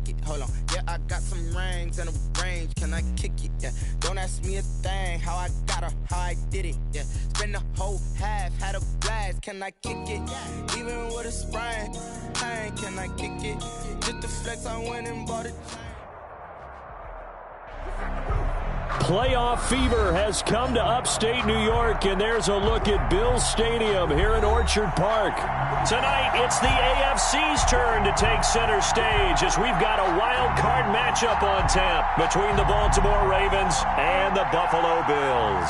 it. Hold on. Yeah, I got some rings and a range. Can I kick it? Yeah. Don't ask me a thing. How I got her, how I did it. Yeah. Spend the whole half, had a blast. Can I kick it? Even with a sprain, pain, can I kick it? Just the flex, I went and bought it. Playoff fever has come to upstate New York, and there's a look at Bills Stadium here in Orchard Park. Tonight, it's the AFC's turn to take center stage as we've got a wild card matchup on tap between the Baltimore Ravens and the Buffalo Bills.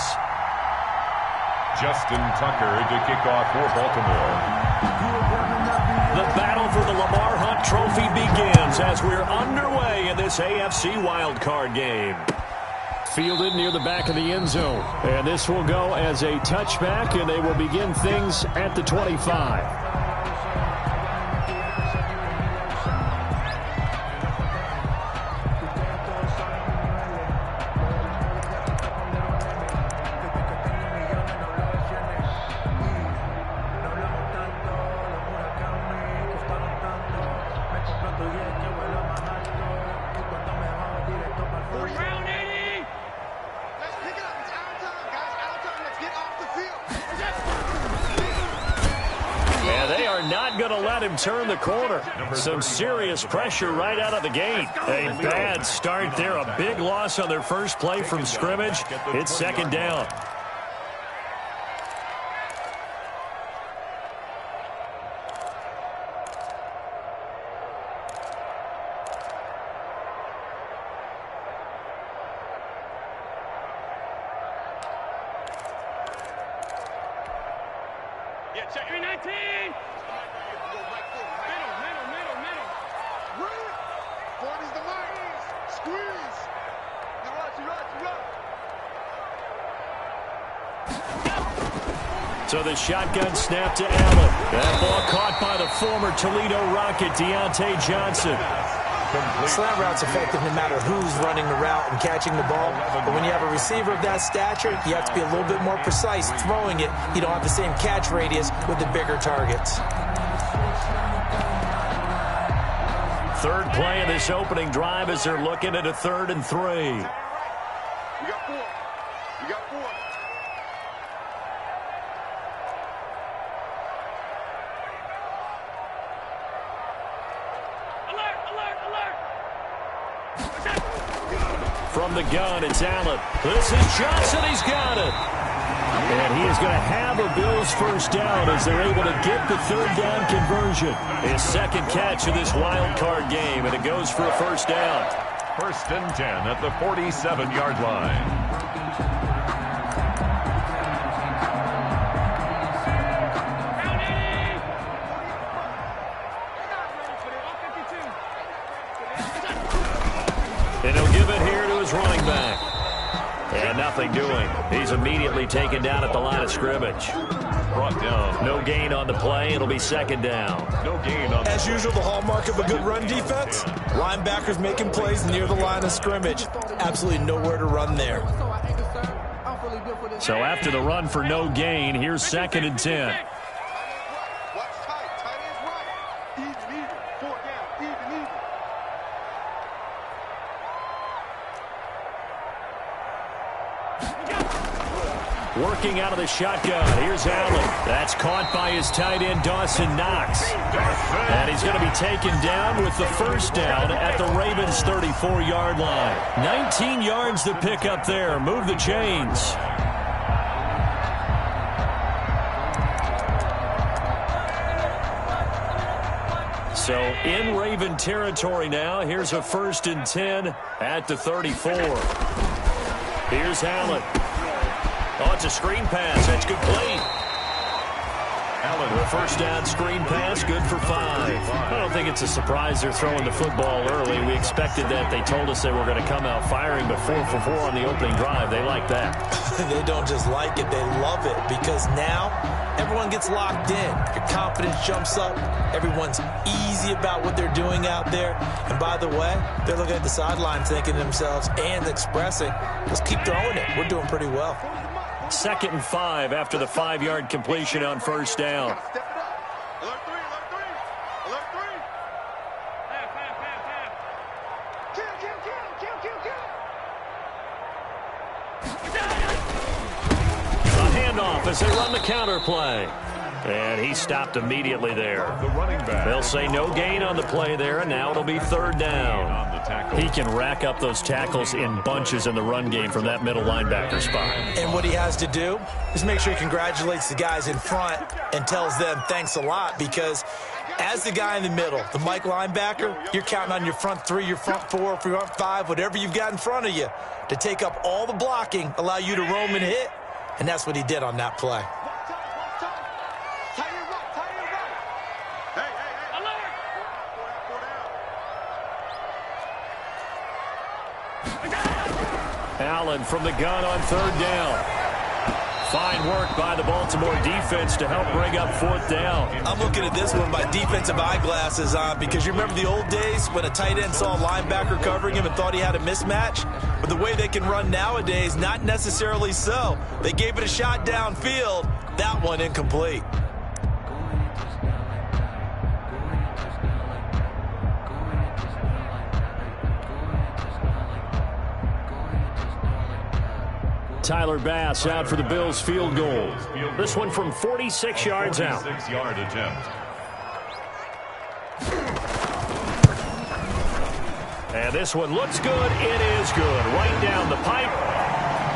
Justin Tucker to kick off for Baltimore. The battle for the Lamar Hunt Trophy begins as we're underway in this AFC wildcard game. Fielded near the back of the end zone. And this will go as a touchback, and they will begin things at the 25. Turn the corner. Some serious pressure right out of the gate. A bad start there. A big loss on their first play from scrimmage. It's second down. Yeah, check 319. So the shotgun snap to Allen. That ball caught by the former Toledo Rocket, Deontay Johnson. Slant route's effective no matter who's running the route and catching the ball. But when you have a receiver of that stature, you have to be a little bit more precise throwing it. You don't have the same catch radius with the bigger targets. Third play of this opening drive as they're looking at a 3rd and 3. You got 4. You got 4. From the gun, it's Allen. This is Johnson. He's got it. And he is going to have a Bills first down as they're able to get the 3rd down conversion. His second catch of this wild card game, and it goes for a first down. 1st and 10 at the 47-yard line. And he'll give it here to his running back. And nothing doing. He's immediately taken down at the line of scrimmage. Brought down. No gain on the play. It'll be second down. No gain on the As usual, the hallmark of a good run defense, linebackers making plays near the line of scrimmage. Absolutely nowhere to run there. So after the run for no gain, here's 2nd and 10. Working out of the shotgun. Here's Allen. That's caught by his tight end, Dawson Knox. And he's going to be taken down with the first down at the Ravens' 34-yard line. 19 yards to pick up there. Move the chains. So in Raven territory now. Here's a 1st and 10 at the 34. Here's Allen. Oh, it's a screen pass. That's good play. Allen, the first down screen pass, good for 5. I don't think it's a surprise they're throwing the football early. We expected that. They told us they were going to come out firing, but 4 for 4 on the opening drive. They like that. They don't just like it, they love it, because now everyone gets locked in. Your confidence jumps up. Everyone's easy about what they're doing out there. And by the way, they're looking at the sideline thinking to themselves and expressing, let's keep throwing it. We're doing pretty well. 2nd and 5 after the 5-yard completion on first down. A handoff as they run the counter play. And he stopped immediately there. The running back. They'll say no gain on the play there, and now it'll be third down. On the tackle. He can rack up those tackles in bunches in the run game from that middle linebacker spot. And what he has to do is make sure he congratulates the guys in front and tells them thanks a lot, because as the guy in the middle, the Mike linebacker, you're counting on your front three, your front four, your front five, whatever you've got in front of you to take up all the blocking, allow you to roam and hit, and that's what he did on that play. Allen from the gun on third down. Fine work by the Baltimore defense to help bring up fourth down. I'm looking at this one by defensive eyeglasses on, because you remember the old days when a tight end saw a linebacker covering him and thought he had a mismatch? But the way they can run nowadays, not necessarily so. They gave it a shot downfield. That one incomplete. Tyler Bass out for the Bills field goal. This one from 46 yards out. 46-yard attempt. And this one looks good. It is good. Right down the pipe.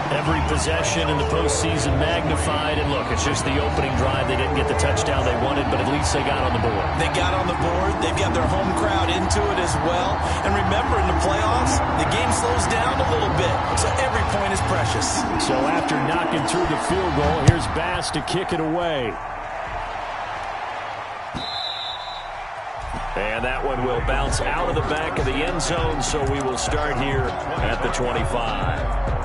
Every possession in the postseason magnified. And look, it's just the opening drive. They didn't get the touchdown they wanted, but at least they got on the board. They got on the board. They've got their home crowd into it as well. And remember, in the playoffs, the game slows down a little bit, so every point is precious. So after knocking through the field goal, here's Bass to kick it away. And that one will bounce out of the back of the end zone, so we will start here at the 25.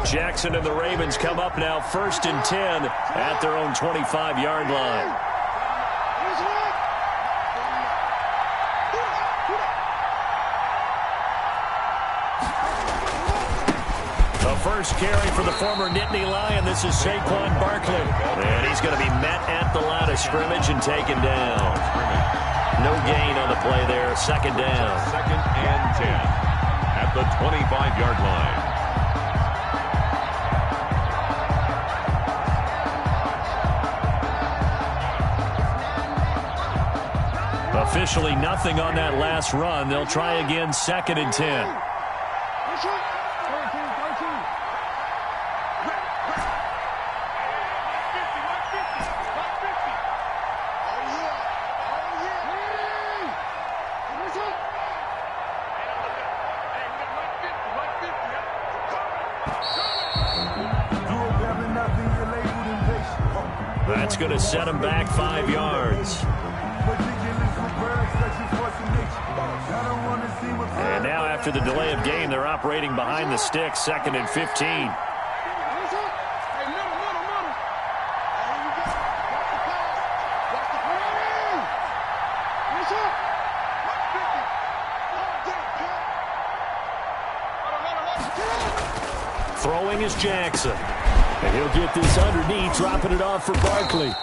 Jackson and the Ravens come up now 1st and 10 at their own 25-yard line. The first carry for the former Nittany Lion. This is Saquon Barkley. And he's going to be met at the line of scrimmage and taken down. No gain on the play there. Second down. 2nd and 10 at the 25-yard line. Officially nothing on that last run. They'll try again, 2nd and 10. That's going to set him back 5 yards. And now after the delay of game, they're operating behind the sticks, 2nd and 15. Throwing is Jackson. And he'll get this underneath, dropping it off for Barkley.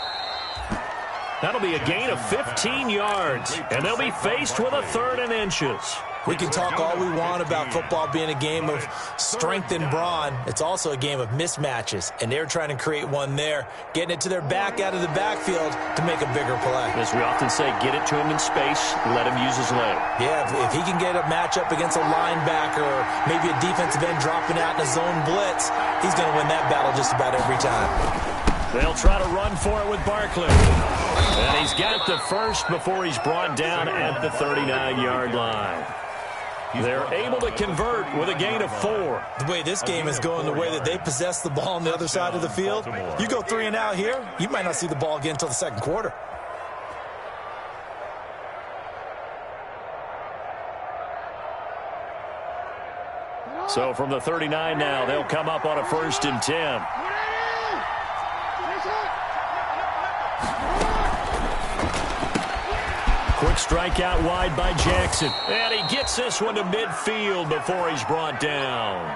That'll be a gain of 15 yards, and they'll be faced with a 3rd and inches. We can talk all we want about football being a game of strength and brawn. It's also a game of mismatches, and they're trying to create one there, getting it to their back out of the backfield to make a bigger play. As we often say, get it to him in space, let him use his leg. Yeah, if he can get a matchup against a linebacker or maybe a defensive end dropping out in a zone blitz, he's going to win that battle just about every time. They'll try to run for it with Barkley. And he's got the first before he's brought down at the 39-yard line. They're able to convert with a gain of 4. The way this game is going, the way that they possess the ball on the other side of the field, you go 3 and out here, you might not see the ball again until the 2nd quarter. So from the 39 now, they'll come up on a 1st and 10. Quick strike out wide by Jackson. And he gets this one to midfield before he's brought down.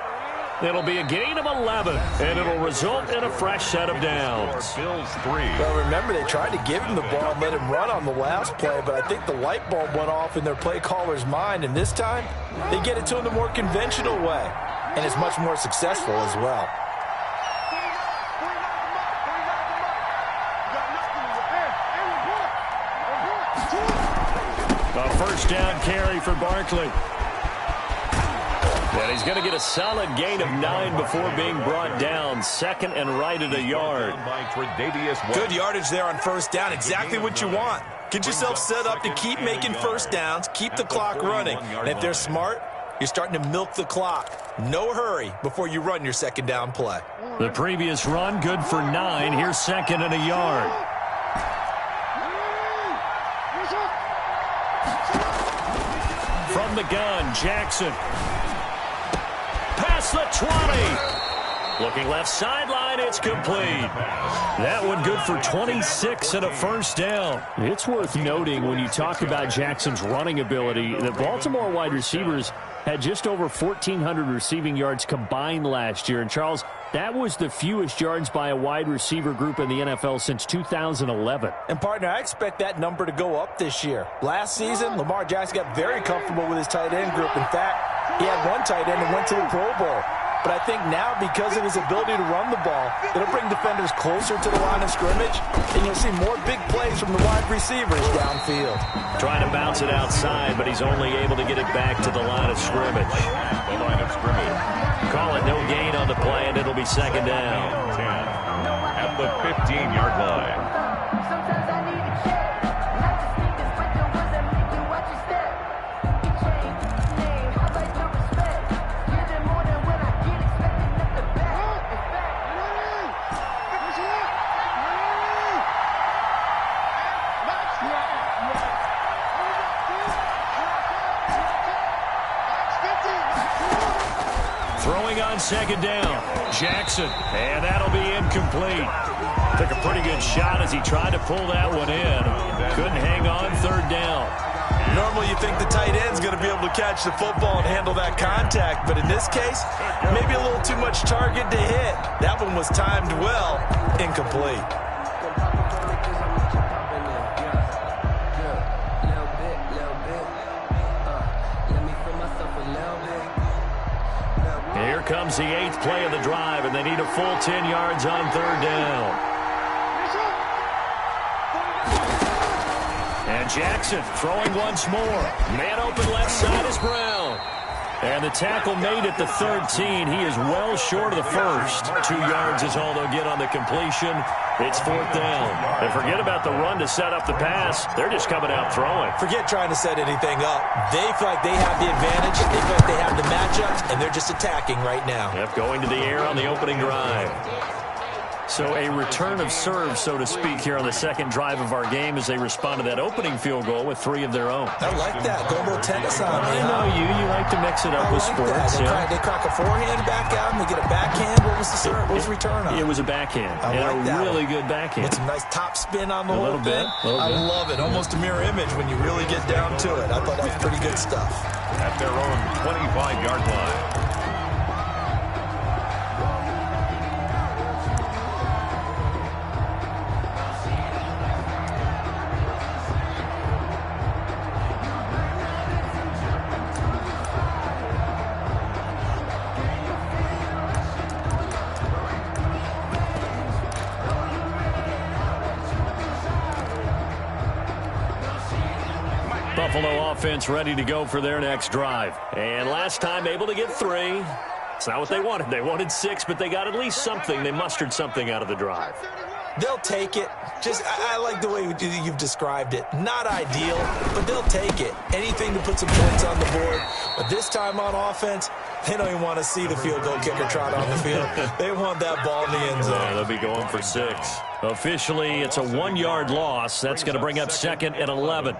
It'll be a gain of 11, and it'll result in a fresh set of downs. Bills 3. Well, remember, they tried to give him the ball and let him run on the last play, but I think the light bulb went off in their play caller's mind, and this time they get it to him the more conventional way, and it's much more successful as well. A first down carry for Barkley. And he's going to get a solid gain of 9 before being brought down. Second and right at a yard. Good yardage there on first down. Exactly what you want. Get yourself set up to keep making first downs, keep the clock running. And if they're smart, you're starting to milk the clock. No hurry before you run your second down play. The previous run, good for 9. Here's second and a yard. From the gun, Jackson. Past the 20. Looking left sideline, it's complete. That one good for 26 and a first down. It's worth noting when you talk about Jackson's running ability, the Baltimore wide receivers had just over 1,400 receiving yards combined last year. And, Charles, that was the fewest yards by a wide receiver group in the NFL since 2011. And, partner, I expect that number to go up this year. Last season, Lamar Jackson got very comfortable with his tight end group. In fact, he had one tight end and went to the Pro Bowl. But I think now, because of his ability to run the ball, it'll bring defenders closer to the line of scrimmage, and you'll see more big plays from the wide receivers downfield. Trying to bounce it outside, but he's only able to get it back to the line of scrimmage. The line of scrimmage. Call it no gain on the play, and it'll be second down. 10 at the 15-yard line. Sometimes I need a check. Not just niggas, but the ones that make you watch your step. Big chain, name, I like the respect. Get it more than when I get expecting at the back. In fact, Throwing on second down, Jackson, and that'll be incomplete. Took a pretty good shot as he tried to pull that one in. Couldn't hang on, third down. Normally you think the tight end's going to be able to catch the football and handle that contact, but in this case, maybe a little too much target to hit. That one was timed well, incomplete. Here comes the 8th play of the drive, and they need a full 10 yards on third down. And Jackson throwing once more. Man open left side is Brown. And the tackle made at the 13. He is well short of the first. 2 yards is all they'll get on the completion. It's fourth down. And forget about the run to set up the pass. They're just coming out throwing. Forget trying to set anything up. They feel like they have the advantage. They feel like they have the matchup, and they're just attacking right now. Yep, going to the air on the opening drive. So a return of serve, so to speak, here on the second drive of our game as they respond to that opening field goal with 3 of their own. I like that. Go a little tennis on me. I know you like to mix it up with sports. They crack a forehand back out and they get a backhand. What was the serve? What was the return on? It was a backhand. I like that really one. good backhand. With some nice top spin on the whole little thing. I love it. Almost a mirror image when you really get down to it. I thought that was pretty good stuff. At their own 25-yard line. Buffalo offense ready to go for their next drive. And last time able to get 3. It's not what they wanted. They wanted 6, but they got at least something. They mustered something out of the drive. They'll take it. I like the way you've described it. Not ideal, but they'll take it. Anything to put some points on the board. But this time on offense, they don't even want to see the field goal kicker trot on the field. They want that ball in the end zone. Yeah, they'll be going for 6. Officially, it's a 1-yard loss. That's going to bring up second and 11.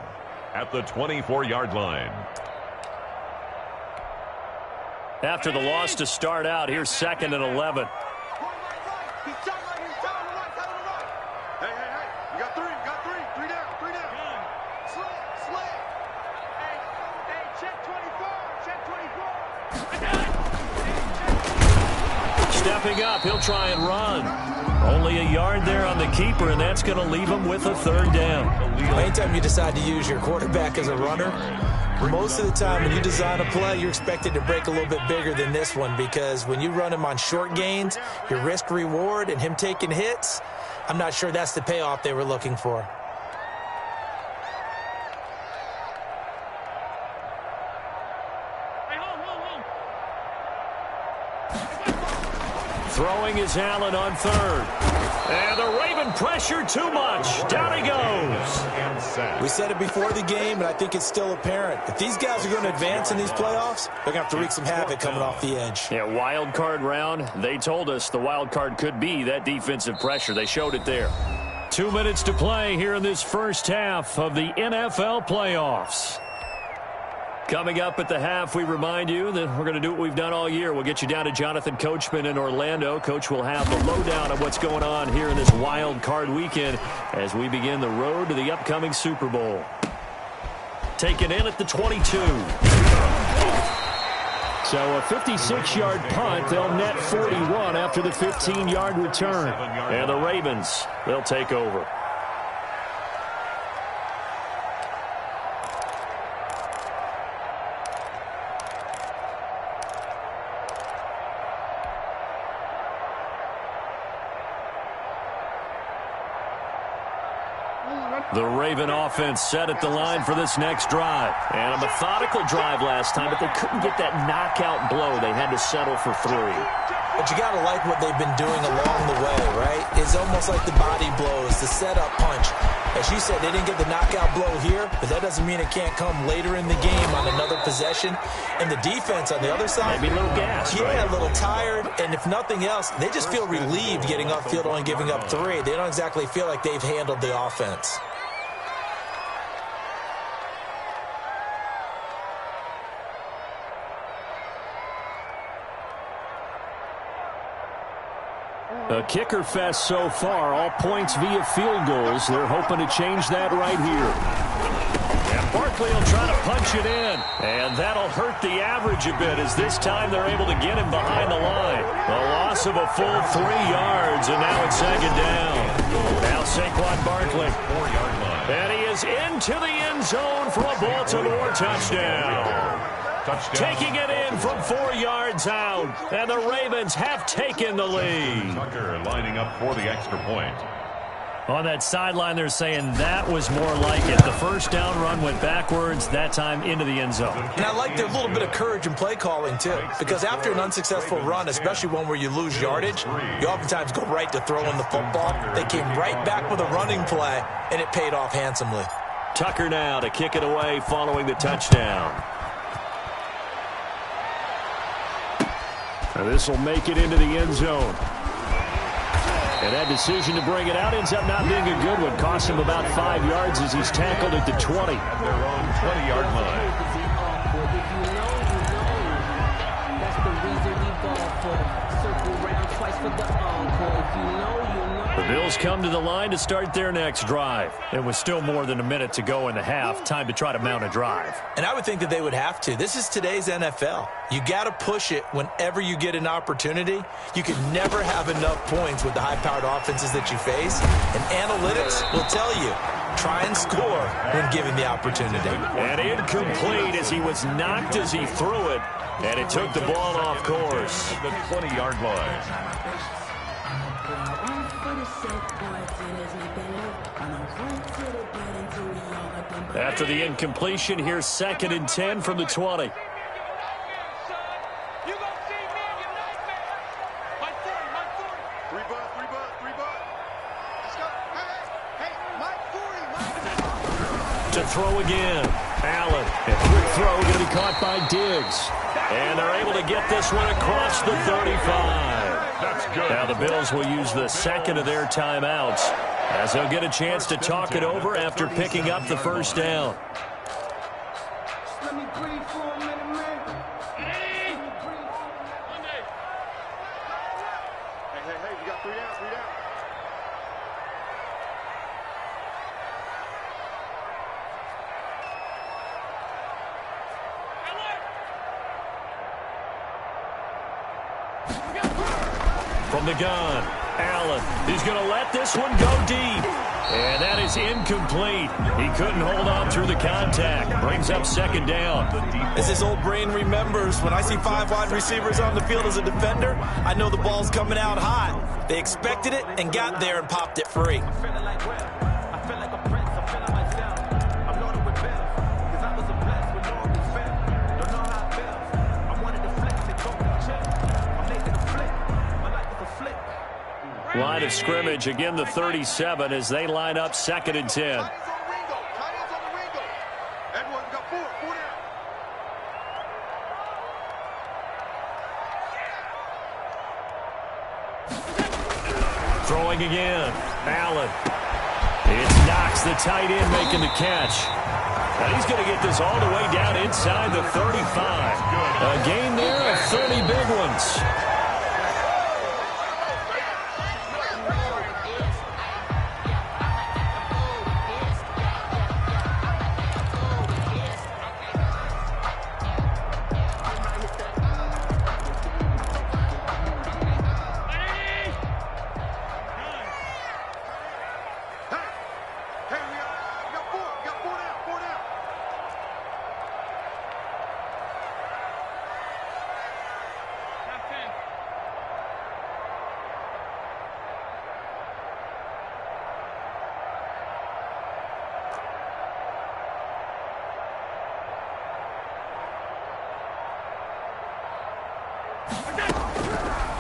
At the 24-yard line. After the loss to start out, here's second and 11. Hey, you got 3, 3 down. Slay. Stepping up, he'll try and run. Only a yard there on the keeper, and that's going to leave him with a third down. Anytime you decide to use your quarterback as a runner, most of the time when you design a play, you're expected to break a little bit bigger than this one, because when you run him on short gains, your risk-reward and him taking hits, I'm not sure that's the payoff they were looking for. Throwing is Allen on third. And the Raven pressure too much. Down he goes. We said it before the game, and I think it's still apparent. If these guys are going to advance in these playoffs, they're going to have to wreak some havoc coming off the edge. Yeah, wild card round. They told us the wild card could be that defensive pressure. They showed it there. 2 minutes to play here in this first half of the NFL playoffs. Coming up at the half, we remind you that we're going to do what we've done all year. We'll get you down to Jonathan Coachman in Orlando. Coach will have the lowdown of what's going on here in this wild card weekend as we begin the road to the upcoming Super Bowl. Taken in at the 22. So a 56-yard punt. They'll net 41 after the 15-yard return. And the Ravens, they'll take over. The Raven offense set at the line for this next drive. And a methodical drive last time, but they couldn't get that knockout blow. They had to settle for 3. But you got to like what they've been doing along the way, right? It's almost like the body blows, the setup punch. As you said, they didn't get the knockout blow here, but that doesn't mean it can't come later in the game on another possession. And the defense on the other side, maybe a little gas, yeah, right? A little tired. And if nothing else, they just feel relieved getting upfield, only giving up 3. They don't exactly feel like they've handled the offense. A kicker fest so far, all points via field goals. They're hoping to change that right here. And Barkley will try to punch it in. And that'll hurt the average a bit as this time they're able to get him behind the line. A loss of a full 3 yards, and now it's second down. Now Saquon Barkley. 4-yard line. And he is into the end zone for a Baltimore touchdown. Taking it in from 4 yards out. And the Ravens have taken the lead. Tucker lining up for the extra point. On that sideline, they're saying that was more like it. The first down run went backwards, that time into the end zone. And I like their little bit of courage in play calling, too. Because after an unsuccessful run, especially one where you lose yardage, you oftentimes go right to throwing the football. They came right back with a running play, and it paid off handsomely. Tucker now to kick it away following the touchdown. This will make it into the end zone. And that decision to bring it out ends up not being a good one. Cost him about 5 yards as he's tackled at the 20. At their own 20-yard line. That's the reason we ball for. Circle round twice for the encore. If you know, you know. The Bills come to the line to start their next drive. It was still more than a minute to go in the half. Time to try to mount a drive. And I would think that they would have to. This is today's NFL. You got to push it whenever you get an opportunity. You can never have enough points with the high-powered offenses that you face. And analytics will tell you, try and score when given the opportunity. And incomplete as he was knocked as he threw it. And it took the ball off course. The 20-yard line. After the incompletion, here's 2nd and 10 from the 20. To throw again. Allen. And quick throw going to be caught by Diggs. And they're able to get this one across the 35. That's good. Now the Bills will use the second of their timeouts as they'll get a chance to talk it over after picking up the first down. Let me breathe for a minute, man. Hey, you got 3 down, 3 down. From the gun, Allen. He's going to let this one go deep. And that is incomplete. He couldn't hold on through the contact. Brings up second down. As his old brain remembers, when I see 5 wide receivers on the field as a defender, I know the ball's coming out hot. They expected it and got there and popped it free. Line of scrimmage, again the 37 as they line up 2nd and 10. Throwing again, Allen. It's Knox, the tight end, making the catch. And he's going to get this all the way down inside the 35. A gain there of 30 big ones.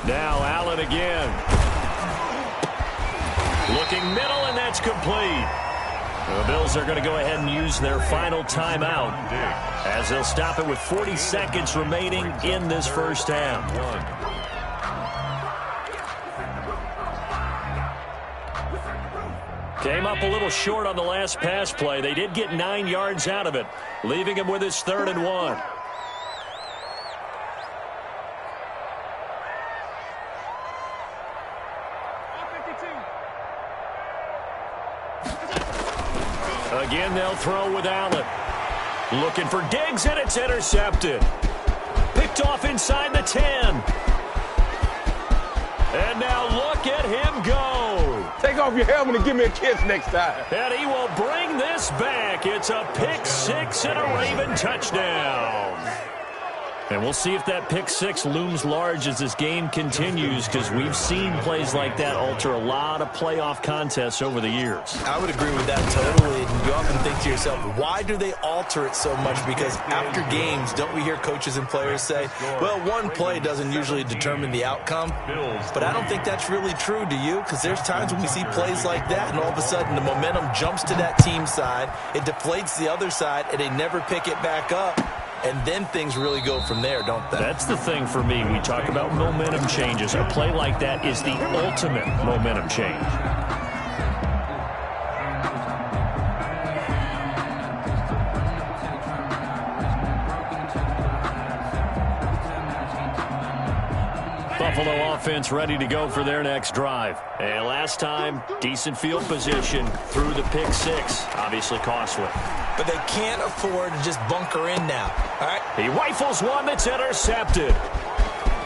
Now Allen again. Looking middle, and that's complete. The Bills are going to go ahead and use their final timeout as they'll stop it with 40 seconds remaining in this first half. Came up a little short on the last pass play. They did get 9 yards out of it, leaving him with his 3rd and 1. Again, they'll throw with Allen. Looking for Diggs, and it's intercepted. Picked off inside the 10. And now look at him go. Take off your helmet and give me a kiss next time. And he will bring this back. It's a pick 6 and a Raven touchdown. And we'll see if that pick 6 looms large as this game continues, because we've seen plays like that alter a lot of playoff contests over the years. I would agree with that totally. And you often think to yourself, why do they alter it so much? Because after games, don't we hear coaches and players say, well, one play doesn't usually determine the outcome? But I don't think that's really true, do you? Because there's times when we see plays like that, and all of a sudden the momentum jumps to that team side, it deflates the other side, and they never pick it back up. And then things really go from there, don't they? That's the thing for me. We talk about momentum changes. A play like that is the ultimate momentum change. Buffalo offense ready to go for their next drive. And last time, decent field position through the pick 6. Obviously costly. But they can't afford to just bunker in now. All right. He rifles one that's intercepted.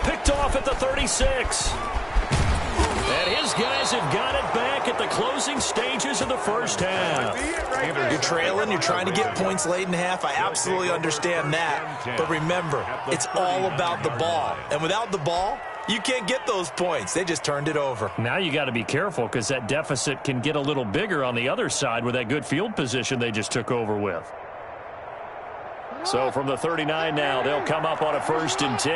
Picked off at the 36. And his guys have got it back at the closing stages of the first half. You're trailing. You're trying to get points late in half. I absolutely understand that. But remember, it's all about the ball. And without the ball, you can't get those points. They just turned it over. Now you got to be careful, because that deficit can get a little bigger on the other side with that good field position they just took over with. So from the 39 now, they'll come up on a 1st and 10.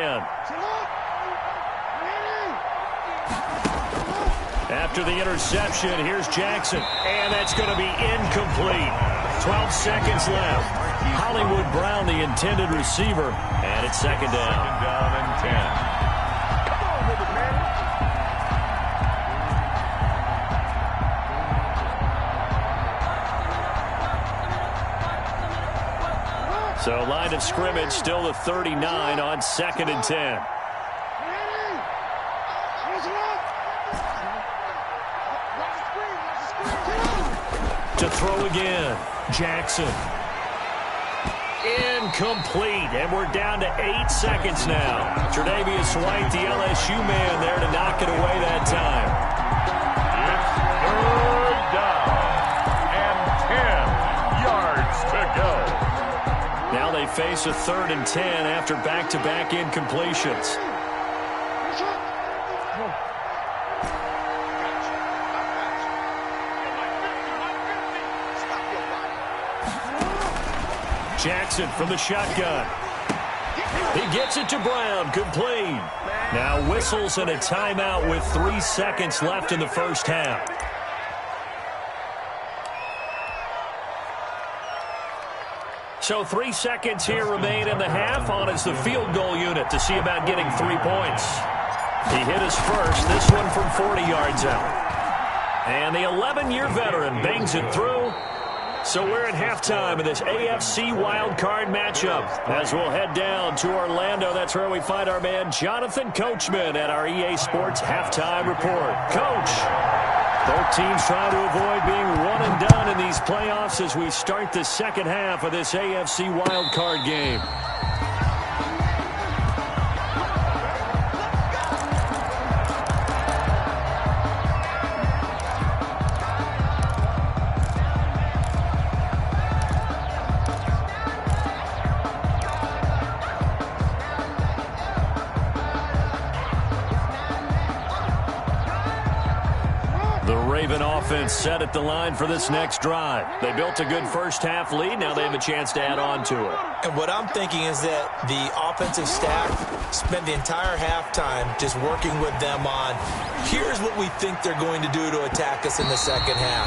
After the interception, here's Jackson. And that's going to be incomplete. 12 seconds left. Hollywood Brown, the intended receiver. And it's 2nd down. 2nd down and 10. So line of scrimmage still the 39 on 2nd and 10. To throw again, Jackson. Incomplete, and we're down to 8 seconds now. Tre'Davious White, the LSU man, there to knock it away that time. It's third down and 10 yards to go. Now they face a 3rd and 10 after back-to-back incompletions. Jackson from the shotgun. He gets it to Brown, complete. Now whistles and a timeout with 3 seconds left in the first half. So 3 seconds here remain in the half. On is the field goal unit to see about getting 3 points. He hit his first, this one from 40 yards out. And the 11-year veteran bangs it through. So we're at halftime of this AFC wildcard matchup. As we'll head down to Orlando, that's where we find our man Jonathan Coachman at our EA Sports Halftime Report. Coach, both teams trying to avoid being one and done in these playoffs as we start the second half of this AFC wildcard game. Offense set at the line for this next drive. They built a good first-half lead. Now they have a chance to add on to it. And what I'm thinking is that the offensive staff spent the entire halftime just working with them on, here's what we think they're going to do to attack us in the second half.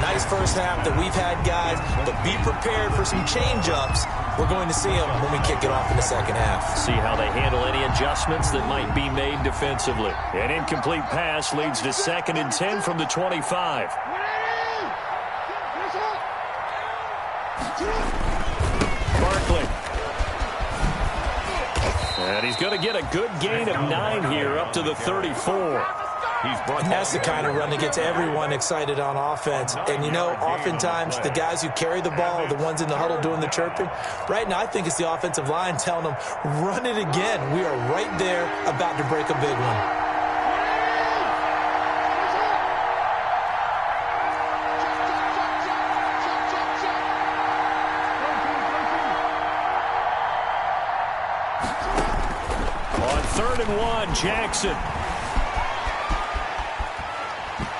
Nice first half that we've had, guys, but be prepared for some change-ups. We're going to see them when we kick it off in the second half. See how they handle any adjustments that might be made defensively. An incomplete pass leads to 2nd and 10 from the 25. Barkley. And he's going to get a good gain of 9 here up to the 34. That's the kind of run that gets everyone excited on offense. And, you know, oftentimes the guys who carry the ball are the ones in the huddle doing the chirping. Right now, I think it's the offensive line telling them, run it again. We are right there about to break a big one. On 3rd and 1, Jackson.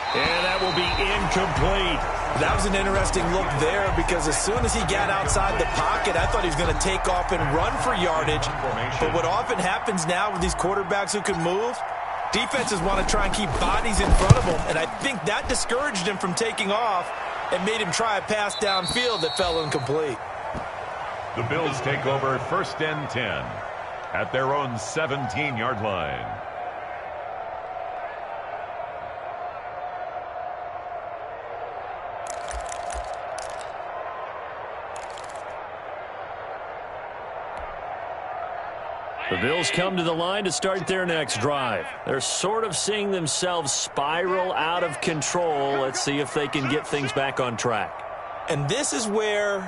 And that will be incomplete. That was an interesting look there because as soon as he got outside the pocket, I thought he was going to take off and run for yardage. But what often happens now with these quarterbacks who can move, defenses want to try and keep bodies in front of them. And I think that discouraged him from taking off and made him try a pass downfield that fell incomplete. The Bills take over 1st and 10 at their own 17-yard line. The Bills come to the line to start their next drive. They're sort of seeing themselves spiral out of control. Let's see if they can get things back on track. And this is where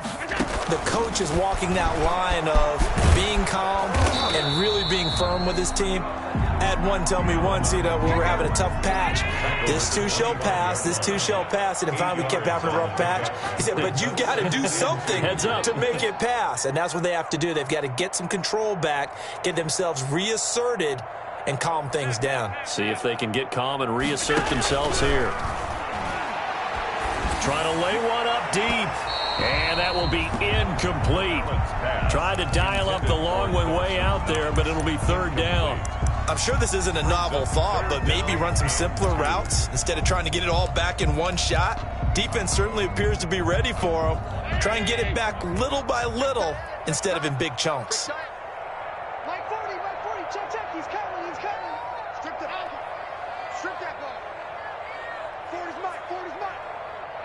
the coach is walking that line of being calm and really being firm with his team. Had one tell me once, you know, when we're having a tough patch, this too shall pass, this too shall pass. And finally we kept having a rough patch. He said, but you got to do something to make it pass. And that's what they have to do. They've got to get some control back, get themselves reasserted, and calm things down. See if they can get calm and reassert themselves here. Trying to lay one up deep. And that will be incomplete. Tried to dial up the long one way out there, but it'll be 3rd down. I'm sure this isn't a novel thought, but maybe run some simpler routes instead of trying to get it all back in one shot. Defense certainly appears to be ready for them. Try and get it back little by little instead of in big chunks. Mike 40, check, he's coming. Strip that ball. 40's mine.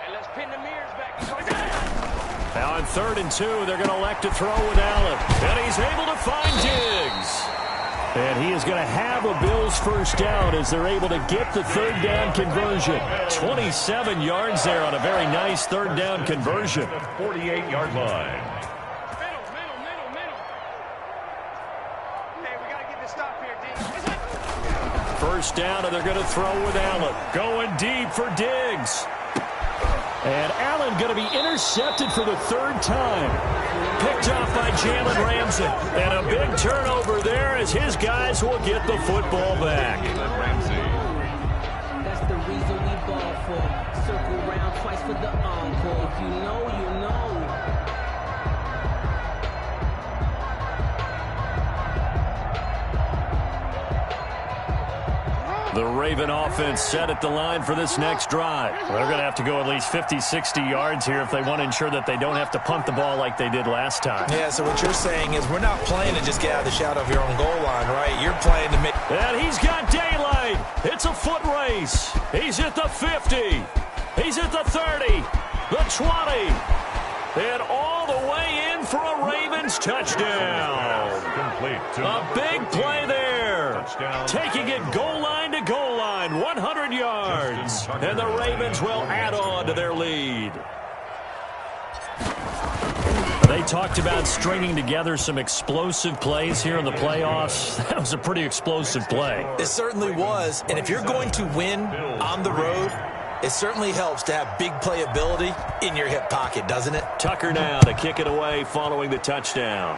And let's pin the mirrors back. Now on 3rd and 2, they're going to elect to throw with Allen. And he's able to find Diggs. And he is going to have a Bills first down as they're able to get the 3rd down conversion. 27 yards there on a very nice 3rd down conversion. 48-yard line. First down, and they're going to throw with Allen. Going deep for Diggs. And Allen going to be intercepted for the third time. Picked off by Jalen Ramsey. And a big turnover there as his guys will get the football back. That's the reason we ball for. Circle round twice for the encore. If you know, you know. The Raven offense set at the line for this next drive. They're going to have to go at least 50, 60 yards here if they want to ensure that they don't have to punt the ball like they did last time. Yeah, so what you're saying is we're not playing to just get out of the shadow of your own goal line, right? You're playing to make... And he's got daylight. It's a foot race. He's at the 50. He's at the 30, the 20, and all the way in for a Ravens touchdown. A big play there. Taking it goal line to goal line, 100 yards. And the Ravens will add on to their lead. They talked about stringing together some explosive plays here in the playoffs. That was a pretty explosive play. It certainly was. And if you're going to win on the road, it certainly helps to have big playability in your hip pocket, doesn't it? Tucker now to kick it away following the touchdown.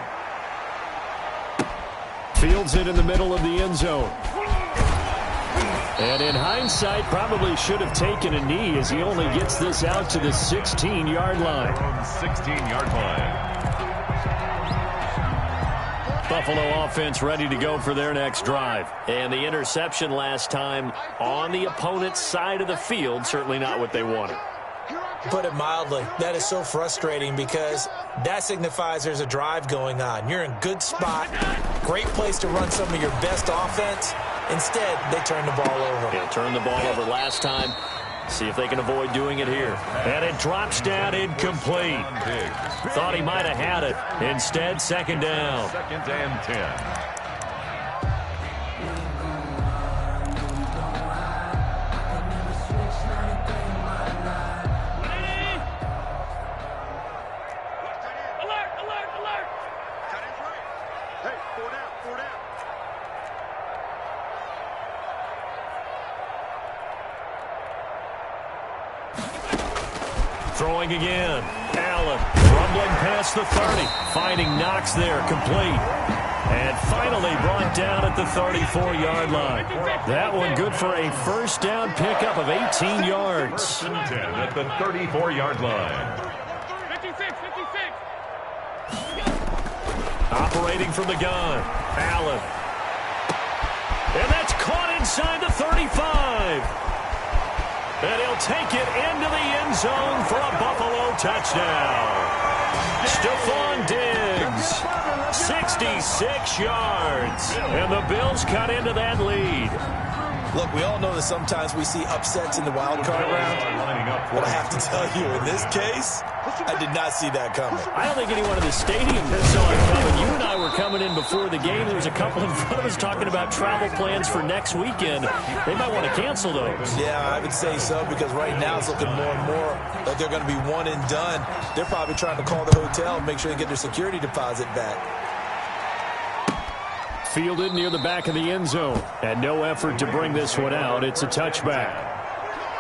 Fields it in the middle of the end zone. And in hindsight, probably should have taken a knee as he only gets this out to the 16-yard line. 16-yard line. Buffalo offense ready to go for their next drive. And the interception last time on the opponent's side of the field, certainly not what they wanted. Put it mildly, that is so frustrating because that signifies there's a drive going on. You're in good spot, great place to run some of your best offense. Instead, they turn the ball over. Yeah, turned the ball over last time. See if they can avoid doing it here. And it drops down incomplete. Thought he might have had it. Instead, second down. Second and 10. Throwing again. Allen rumbling past the 30. Finding Knox there, complete. And finally brought down at the 34-yard line. That one good for a first down pickup of 18 yards. 10 at the 34-yard line. 56. Operating from the gun. Allen. And that's caught inside the 35. And he'll take it into the end zone for a Buffalo touchdown. Stephon Diggs, 66 yards. And the Bills cut into that lead. Look, we all know that sometimes we see upsets in the wild card round. But I have to tell you, in this case, I did not see that coming. I don't think anyone in the stadium saw it coming. You and I were coming in before the game. There was a couple in front of us talking about travel plans for next weekend. They might want to cancel those. Yeah, I would say so, because right now it's looking more and more like they're going to be one and done. They're probably trying to call the hotel and make sure they get their security deposit back. Fielded near the back of the end zone. And no effort to bring this one out. It's a touchback.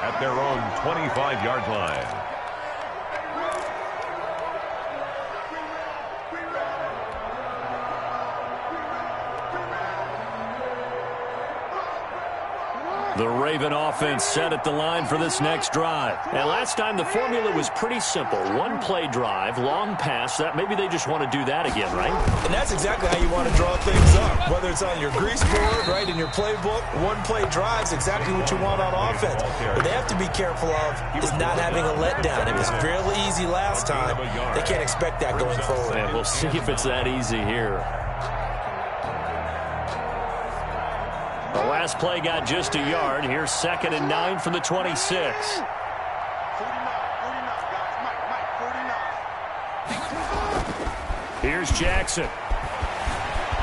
At their own 25-yard line. The Raven offense set at the line for this next drive. And last time the formula was pretty simple. One-play drive, long pass. That maybe they just want to do that again, right? And that's exactly how you want to draw things up. Whether it's on your grease board, right, in your playbook, one-play drive's exactly what you want on offense. What they have to be careful of is not having a letdown. It was fairly easy last time. They can't expect that going forward. And we'll see if it's that easy here. The last play got just a yard. Here's 2nd and 9 from the 26. 49, guys. Mike, 49. Here's Jackson.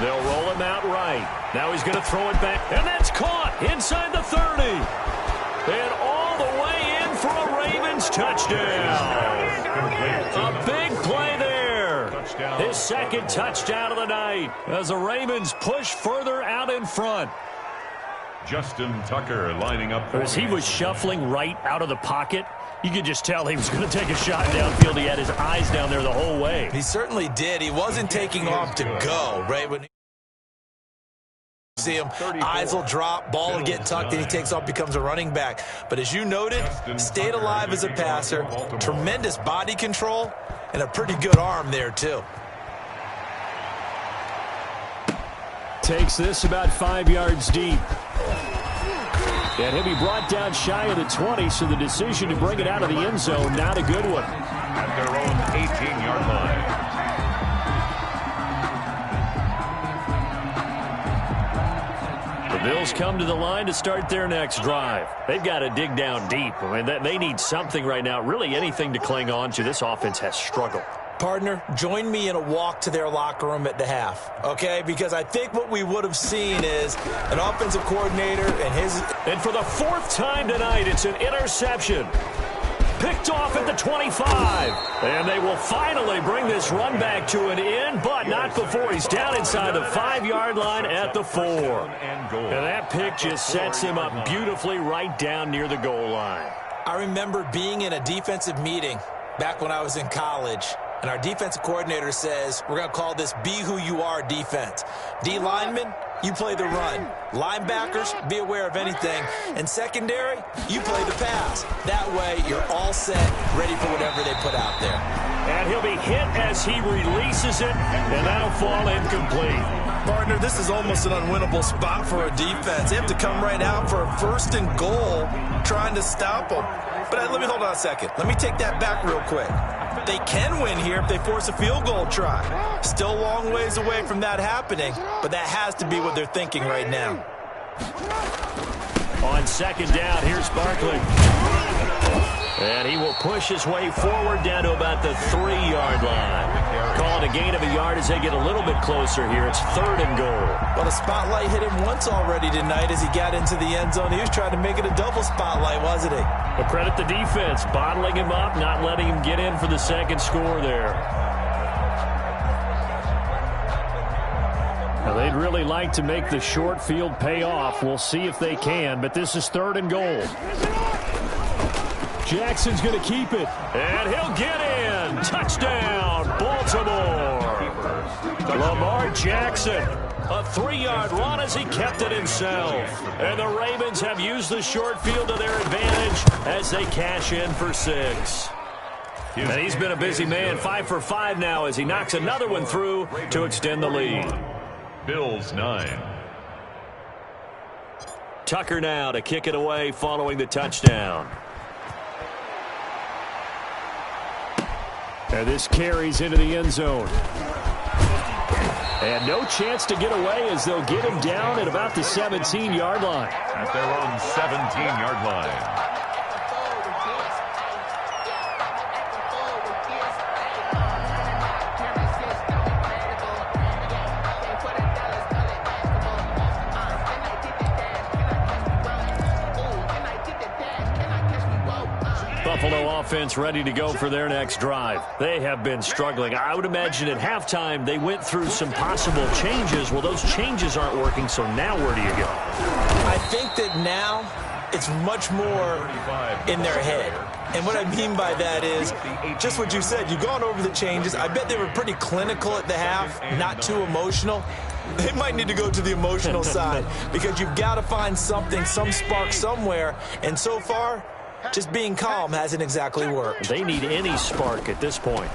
They'll roll him out right. Now he's going to throw it back. And that's caught inside the 30. And all the way in for a Ravens touchdown. A big play there. touchdown. His second touchdown of the night as the Ravens push further out in front. Justin Tucker lining up. As he was shuffling right out of the pocket, you could just tell he was going to take a shot downfield. He had his eyes down there the whole way. He certainly did. He wasn't taking off to go, right? When you see him, eyes will drop, ball will get tucked, and he takes off, becomes a running back. But as you noted, stayed alive as a passer, tremendous body control, and a pretty good arm there, too. Takes this about 5 yards deep. And he'll be brought down shy of the 20, so the decision to bring it out of the end zone, not a good one. At their own 18-yard line. The Bills come to the line to start their next drive. They've got to dig down deep. I mean, they need something right now, really anything to cling on to. This offense has struggled. Partner, join me in a walk to their locker room at the half, okay? Because I think what we would have seen is an offensive coordinator and his... And for the fourth time tonight, it's an interception. Picked off at the 25. And they will finally bring this run back to an end, but not before he's down inside the 5-yard line at the 4. And that pick just sets him up beautifully right down near the goal line. I remember being in a defensive meeting back when I was in college, and our defensive coordinator says, we're going to call this Be Who You Are defense. D linemen, you play the run. Linebackers, be aware of anything. And secondary, you play the pass. That way, you're all set, ready for whatever they put out there. And he'll be hit as he releases it, and that'll fall incomplete. Partner, this is almost an unwinnable spot for a defense. They have to come right out for a 1st and goal, trying to stop them. But let me hold on a second. Let me take that back real quick. They can win here if they force a field goal try. Still a long ways away from that happening, but that has to be what they're thinking right now. On second down, here's Barkley. And he will push his way forward down to about the 3-yard line. Calling a gain of a yard as they get a little bit closer here. It's 3rd and goal. Well, the spotlight hit him once already tonight as he got into the end zone. He was trying to make it a double spotlight, wasn't he? But credit the defense, bottling him up, not letting him get in for the second score there. Now, they'd really like to make the short field pay off. We'll see if they can, but this is 3rd and goal. Jackson's going to keep it, and he'll get in. Touchdown, Baltimore. Lamar Jackson, a 3-yard run as he kept it himself. And the Ravens have used the short field to their advantage as they cash in for 6. And he's been a busy man, 5 for 5 now as he knocks another one through to extend the lead. Bills 9. Tucker now to kick it away following the touchdown. And this carries into the end zone. And no chance to get away as they'll get him down at about the 17-yard line. At their own 17-yard line. Buffalo offense ready to go for their next drive. They have been struggling. I would imagine at halftime they went through some possible changes. Well, those changes aren't working, so now where do you go? I think that now it's much more in their head. And what I mean by that is just what you said. You've gone over the changes. I bet they were pretty clinical at the half, not too emotional. They might need to go to the emotional side because you've got to find something, some spark somewhere. And so far, just being calm hasn't exactly worked. They need any spark at this point.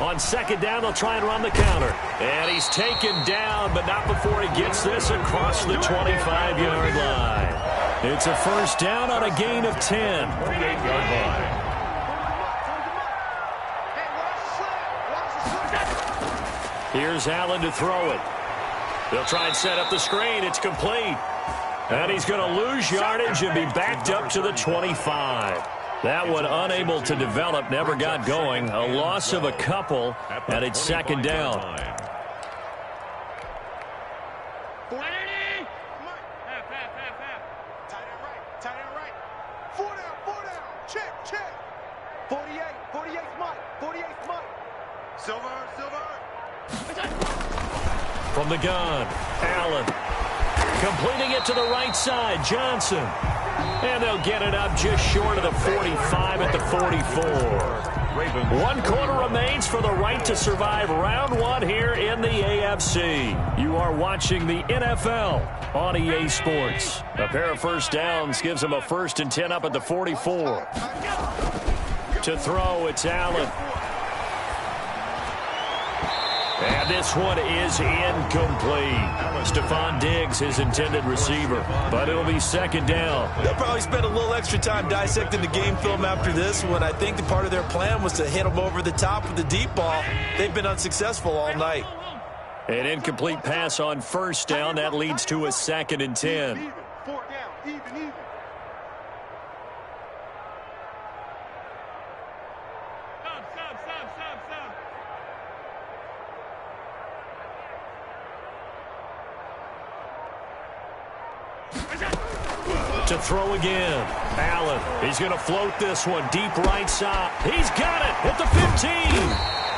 On second down, they'll try and run the counter. And he's taken down, but not before he gets this across the 25-yard line. It's a first down on a gain of 10. 28-yard line. Here's Allen to throw it. They'll try and set up the screen. It's complete. And he's going to lose yardage and be backed up to the 25. That one unable to develop, never got going. A loss of a couple, and it's second down. Tight end right. 4 down. Check. 48's Mike. 48's Mike. Silver. From the gun, Allen. Completing it to the right side, Johnson. And they'll get it up just short of the 45 at the 44. 1 quarter remains for the right to survive round 1 here in the AFC. You are watching the NFL on EA Sports. A pair of first downs gives them a 1st and 10 up at the 44. To throw, it's Allen. And this one is incomplete. Stephon Diggs, his intended receiver. But it'll be 2nd down. They'll probably spend a little extra time dissecting the game film after this one. I think the part of their plan was to hit them over the top with the deep ball. They've been unsuccessful all night. An incomplete pass on 1st down. That leads to a 2nd and 10. Even. 4 down. Even. To throw again. Allen, he's going to float this one deep right side. He's got it at the 15.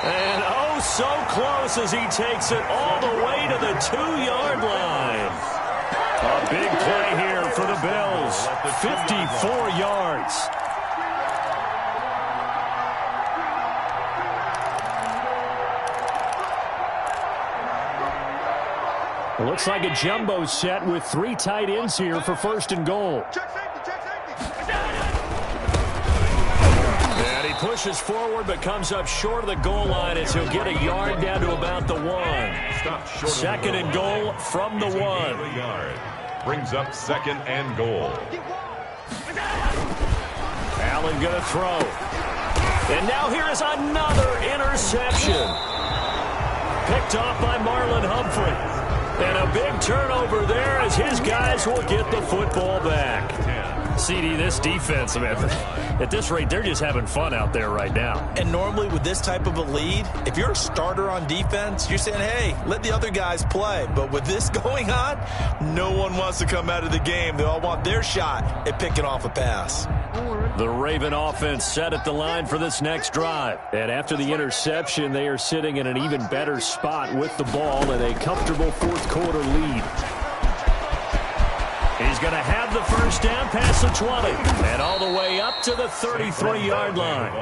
And oh, so close as he takes it all the way to the 2-yard line. A big play here for the Bills. 54 yards. It looks like a jumbo set with 3 tight ends here for 1st and goal. Check safety. And he pushes forward but comes up short of the goal line as he'll get a yard down to about the 1. 2nd and goal from the 1. Brings up 2nd and goal. Allen going to throw. And now here is another interception. Picked off by Marlon Humphrey. And a big turnover there as his guys will get the football back. CD, this defense, man, at this rate, they're just having fun out there right now. And normally with this type of a lead, if you're a starter on defense, you're saying, hey, let the other guys play. But with this going on, no one wants to come out of the game. They all want their shot at picking off a pass. The Raven offense set at the line for this next drive. And after the interception, they are sitting in an even better spot with the ball and a comfortable 4th quarter lead. He's going to have the 1st down past the 20 and all the way up to the 33-yard line.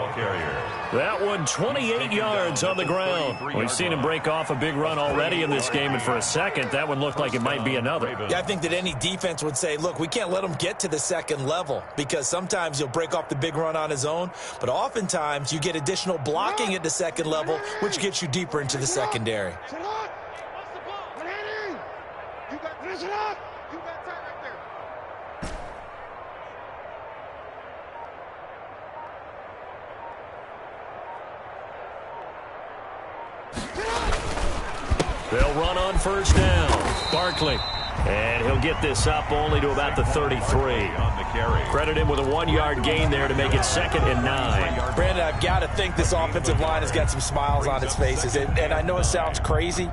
That one 28 yards on the ground. We've seen him break off a big run already in this game, and for a second, that one looked like it might be another. Yeah, I think that any defense would say, look, we can't let him get to the 2nd level because sometimes he'll break off the big run on his own, but oftentimes you get additional blocking at the 2nd level, which gets you deeper into the secondary. They'll run on 1st down. Barkley. And he'll get this up only to about the 33. Credit him with a 1-yard gain there to make it 2nd and 9. Brandon, I've got to think this offensive line has got some smiles on its faces. And I know it sounds crazy,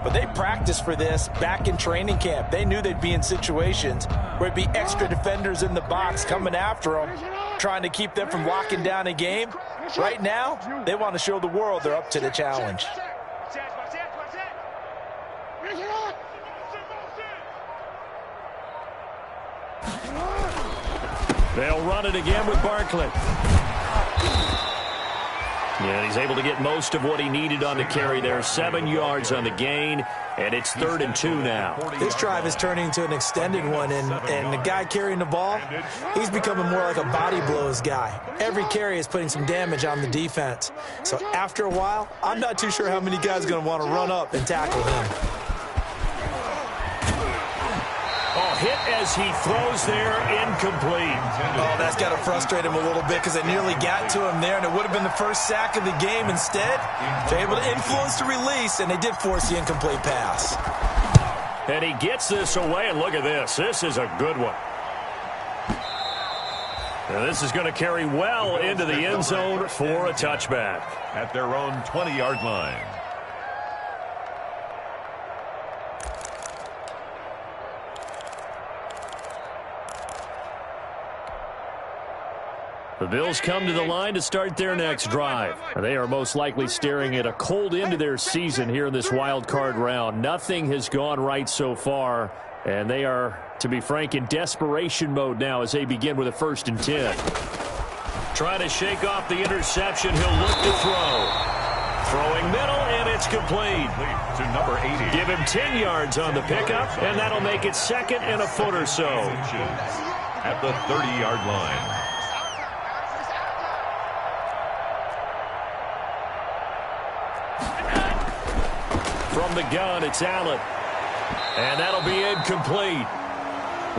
but they practiced for this back in training camp. They knew they'd be in situations where it'd be extra defenders in the box coming after them, trying to keep them from locking down a game. Right now, they want to show the world they're up to the challenge. They'll run it again with Barkley. And he's able to get most of what he needed on the carry there. 7 yards on the gain, and it's 3rd and 2 now. This drive is turning into an extended one, and the guy carrying the ball, he's becoming more like a body blows guy. Every carry is putting some damage on the defense. So after a while, I'm not too sure how many guys are going to want to run up and tackle him. Hit as he throws there, incomplete. Oh, that's got to frustrate him a little bit because they nearly got to him there, and it would have been the first sack of the game. Instead, they're able to influence the release, and they did force the incomplete pass. And he gets this away, and look at this. This is a good one. Now this is going to carry well into the end zone for a touchback. At their own 20-yard line. The Bills come to the line to start their next drive. They are most likely staring at a cold end to their season here in this wild card round. Nothing has gone right so far, and they are, to be frank, in desperation mode now as they begin with a 1st and 10. Trying to shake off the interception. He'll look to throw. Throwing middle, and it's complete. To number 80. Give him 10 yards on the pickup, and that'll make it 2nd and a foot or so. At the 30-yard line. From the gun, it's Allen. And that'll be incomplete.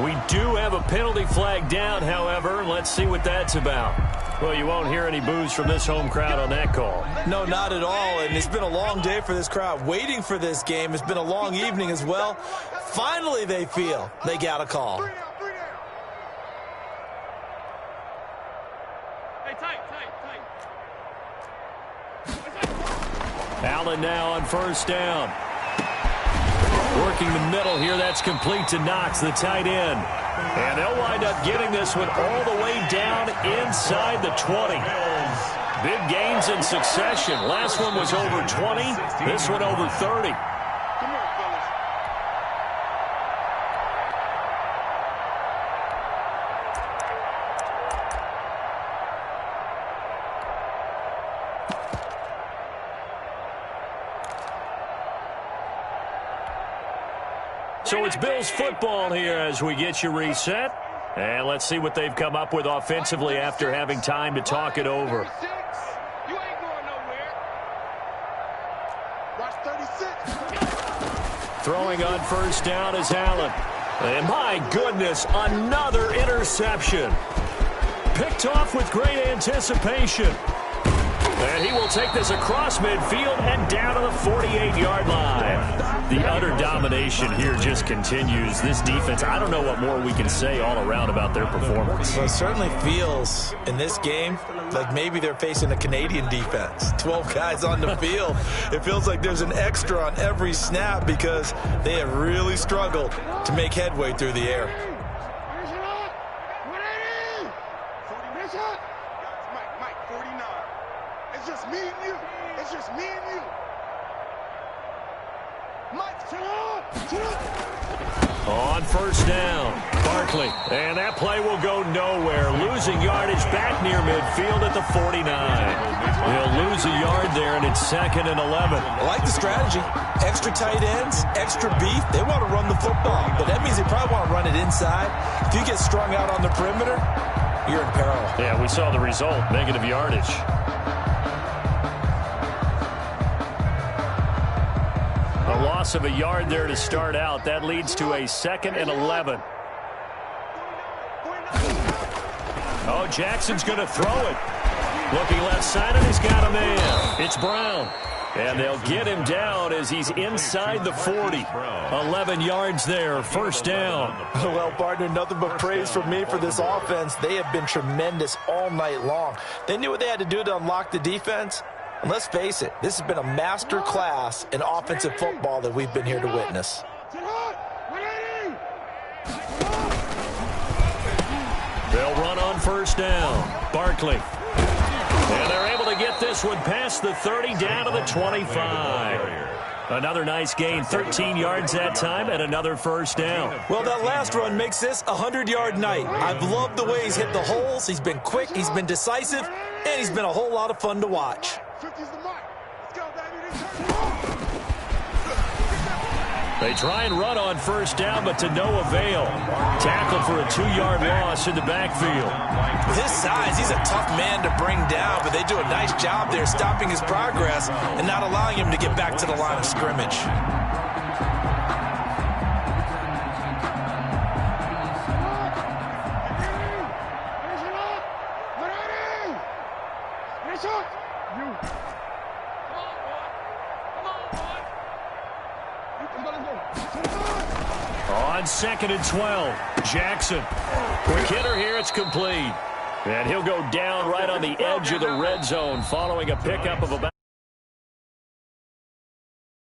We do have a penalty flag down, however. Let's see what that's about. Well, you won't hear any boos from this home crowd on that call. No, not at all. And it's been a long day for this crowd. Waiting for this game. It's been a long evening as well. Finally, they feel they got a call. Allen now on 1st down. Working the middle here. That's complete to Knox, the tight end. And they'll wind up getting this one all the way down inside the 20. Big gains in succession. Last one was over 20. This one over 30. So it's Bills football here as we get you reset. And let's see what they've come up with offensively after having time to talk it over. You ain't going nowhere. Watch 36. Throwing on 1st down is Allen. And my goodness, another interception. Picked off with great anticipation. And he will take this across midfield and down to the 48-yard line. The utter domination here just continues. This defense, I don't know what more we can say all around about their performance. Well, it certainly feels in this game like maybe they're facing a Canadian defense. 12 guys on the field. It feels like there's an extra on every snap because they have really struggled to make headway through the air. Mike, 49. It's just me and you. It's just me and you. Mike, sit up. On 1st down, Barkley. And that play will go nowhere. Losing yardage back near midfield at the 49. He'll lose a yard there, and it's 2nd and 11. I like the strategy. Extra tight ends, extra beef. They want to run the football, but that means they probably want to run it inside. If you get strung out on the perimeter, you're in peril. Yeah, we saw the result, negative yardage. A loss of a yard there to start out. That leads to a 2nd and 11. Oh, Jackson's going to throw it. Looking left side, and he's got a man. It's Brown. And they'll get him down as he's inside the 40. 11 yards there, 1st down. Well, partner, nothing but praise from me for this offense. They have been tremendous all night long. They knew what they had to do to unlock the defense. And let's face it, this has been a master class in offensive football that we've been here to witness. They'll run on 1st down. Barkley. And they're able to get this one past the 30 down to the 25. Another nice gain, 13 yards that time, and another 1st down. Well, that last run makes this a 100-yard night. I've loved the way he's hit the holes. He's been quick, he's been decisive, and he's been a whole lot of fun to watch. 50's the mark. Let's go, baby. They try and run on 1st down, but to no avail. Tackle for a 2-yard loss in the backfield. With his size, he's a tough man to bring down, but they do a nice job there stopping his progress and not allowing him to get back to the line of scrimmage. On 2nd and 12, Jackson. Quick hitter here, it's complete. And he'll go down right on the edge of the red zone following a pickup of about